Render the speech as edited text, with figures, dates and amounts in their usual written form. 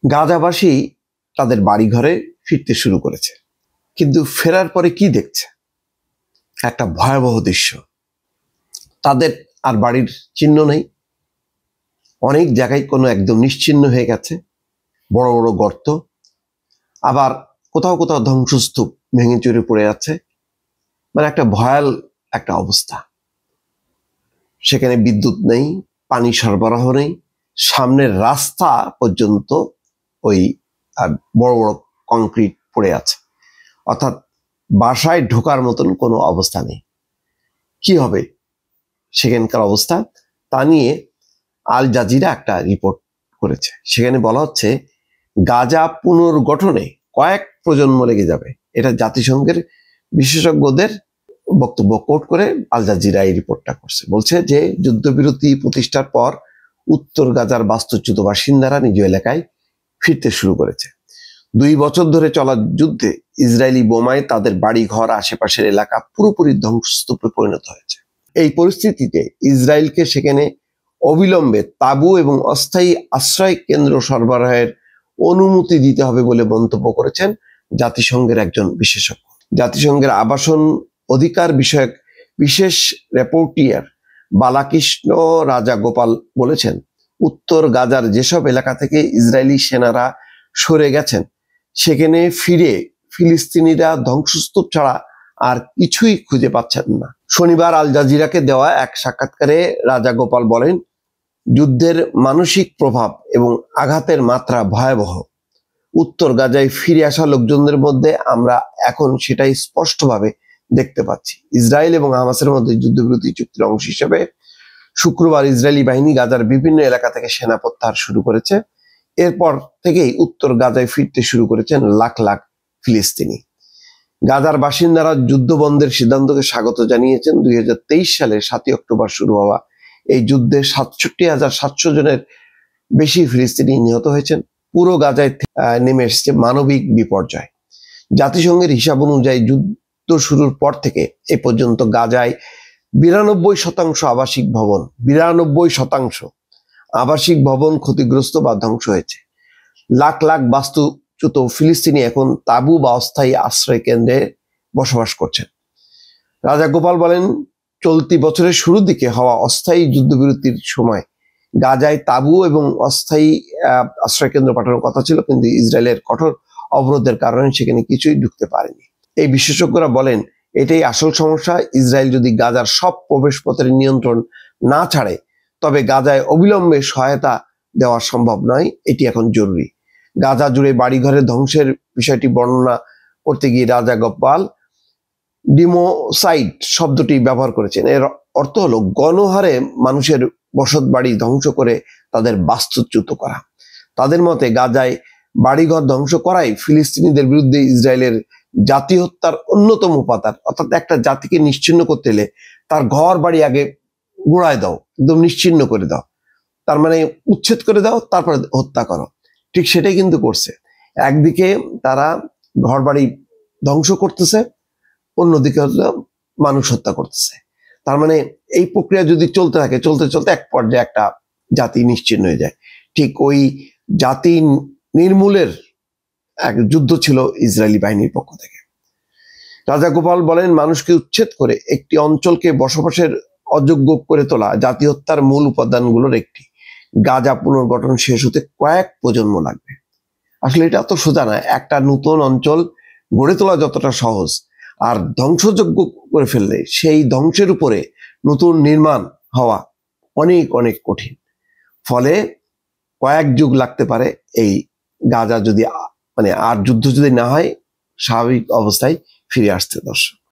গাজাবাসী তাদের বাড়িঘরে ফিরতে শুরু করেছে, কিন্তু ফেরার পরে কি দেখছে? একটা ভয়াবহ দৃশ্য। তাদের আর বাড়ির চিহ্ন নেই, অনেক জায়গায় কোনো একদম নিশ্চিহ্ন হয়ে গেছে, বড় বড় গর্ত, আবার কোথাও কোথাও ধ্বংসস্তূপ ভেঙে চুরে পড়ে আছে। মানে একটা ভয়াল একটা অবস্থা। সেখানে বিদ্যুৎ নেই, পানি সরবরাহ নেই, সামনের রাস্তা পর্যন্ত ওই বড় বড় কংক্রিট পড়ে আছে, অর্থাৎ বাসায় ঢোকার মতন কোনো অবস্থা নেই। কি হবে সেখানকার অবস্থা, তা নিয়ে আল জাজিরা একটা রিপোর্ট করেছে। সেখানে বলা হচ্ছে গাজা পুনর্গঠনে কয়েক প্রজন্ম লেগে যাবে। এটা জাতিসংঘের বিশেষজ্ঞদের বক্তব্য কোট করে আল জাজিরা এই রিপোর্টটা করছে। বলছে যে যুদ্ধবিরতি প্রতিষ্ঠার পর উত্তর গাজার বাস্তুচ্যুত বাসিন্দারা নিজ এলাকায় ফিরতে শুরু করেছে। 2 বছর ধরে চলা যুদ্ধে ইসরায়েলি বোমায় তাদের বাড়ি ঘর, আশেপাশের এলাকা পুরোপুরি ধ্বংসস্তূপে পরিণত হয়েছে। এই পরিস্থিতিতে ইসরায়েলকে সেখানে অবিলম্বে তাঁবু এবং অস্থায়ী আশ্রয় কেন্দ্র সরবরাহের অনুমতি দিতে হবে বলে মন্তব্য করেছেন জাতিসংঘের একজন বিশেষজ্ঞ। জাতিসংঘের আবাসন অধিকার বিষয়ক বিশেষ রিপোর্টিয়ার বালাকৃষ্ণ রাজাগোপাল বলেছেন, উত্তর গাজার যেসব এলাকা থেকে ইসরায়েলি সেনারা সরে গেছেন সেখানে ফিরে ফিলিস্তিনিরা ধ্বংসস্তূপ ছাড়া আর কিছুই খুঁজে পাচ্ছেন না। শনিবার আল জাজিরাকে দেওয়া এক সাক্ষাৎকারে রাজাগোপাল বলেন, যুদ্ধের মানসিক প্রভাব এবং আঘাতের মাত্রা ভয়াবহ। উত্তর গাজায় ফিরে আসা লোকজনদের মধ্যে আমরা এখন সেটাই স্পষ্টভাবে দেখতে পাচ্ছি। ইসরায়েল এবং হামাসের মধ্যে যুদ্ধবিরতি চুক্তির অংশ হিসেবে শুক্রবার ইসরায়েলি বাহিনী গাজার বিভিন্ন এলাকা থেকে সেনা প্রত্যাহার শুরু করেছে। এরপর থেকেই উত্তর গাজায় ফিরতে শুরু করেছেন লাখ লাখ ফিলিস্তিনি। গাজার বাসিন্দারা যুদ্ধ বন্ধের সিদ্ধান্তকে স্বাগত জানিয়েছেন। 2023 সালের 7 অক্টোবর শুরু হওয়া এই যুদ্ধে 67,700 জনের বেশি ফিলিস্তিনি নিহত হয়েছেন। পুরো গাজায় নেমে এসেছে মানবিক বিপর্যয়। জাতিসংঘের হিসাব অনুযায়ী যুদ্ধ শুরুর পর থেকে এ পর্যন্ত গাজায় 92% আবাসিক ভবন 92% আবাসিক ভবন ক্ষতিগ্রস্ত বা ধ্বংস হয়েছে। লাখ লাখ বাস্তুচ্যুত ফিলিস্তিনি এখন তাঁবু বা অস্থায়ী আশ্রয় কেন্দ্রে বসবাস করছেন। রাজাগোপাল বলেন, চলতি বছরের শুরুর দিকে হওয়া অস্থায়ী যুদ্ধবিরতির সময় গাজায় তাঁবু এবং অস্থায়ী আশ্রয় কেন্দ্র পাঠানোর কথা ছিল, কিন্তু ইসরায়েলের কঠোর অবরোধের কারণে সেখানে কিছুই ঢুকতে পারেনি। এই বিশেষজ্ঞরা বলেন, এটাই আসল সমস্যা। ইসরায়েল যদি গাজার সব প্রবেশপথের নিয়ন্ত্রণ না ছাড়ে তবে গাজায় অবিলম্বে সহায়তা দেওয়া সম্ভব নয়। এটি এখন জরুরি। গাজা জুড়ে বাড়িঘরের ধ্বংসের বিষয়টি বর্ণনা করতে গিয়ে রাজাগোপাল ডিমোসাইড শব্দটি ব্যবহার করেছেন। এর অর্থ হলো গণহারে মানুষের বসত বাড়ি ধ্বংস করে তাদের বাস্তুচ্যুত করা। তাদের মতে গাজায় বাড়িঘর ধ্বংস করাই ফিলিস্তিনিদের বিরুদ্ধে ইসরায়েলের জাতি হত্যার অন্যতম উপাদান। অর্থাৎ একটা জাতিকে নিশ্চিহ্ন করতে হলে তার ঘর বাড়ি আগে গুড়ায় দাও, একদম নিশ্চিহ্ন করে দাও, তার মানে উচ্ছেদ করে দাও, তারপরে হত্যা করো। ঠিক সেটাই কিন্তু করছে। একদিকে তারা ঘর বাড়ি ধ্বংস করতেছে, অন্যদিকে হলো মানুষ হত্যা করতেছে। তার মানে এই প্রক্রিয়া যদি চলতে থাকে, চলতে চলতে এক পর্যায়ে একটা জাতি নিশ্চিহ্ন হয়ে যায়। ঠিক ওই জাতি নির্মূলের এক যুদ্ধ ছিল ইসরায়েলি বাহিনীর পক্ষ থেকে। রাজাগোপাল বলেন, মানুষকে উচ্ছেদ করে একটি অঞ্চলকে বসবাসের অযোগ্য করে তোলা জাতি হত্যার মূল উপাদানগুলোর একটি। গাজা পুনর্গঠন শেষ হতে কয়েক প্রজন্ম লাগবে। আসলে এটা তো সোজা না। একটা নতুন অঞ্চল গড়ে তোলা যতটা সহজ, আর ধ্বংসযোগ্য করে ফেললে সেই ধ্বংসের উপরে নতুন নির্মাণ হওয়া অনেক অনেক কঠিন। ফলে কয়েক যুগ লাগতে পারে এই গাজা যদি আর যুদ্ধ যদি না হয় স্বাভাবিক অবস্থায় ফিরে আসতে। দর্শক।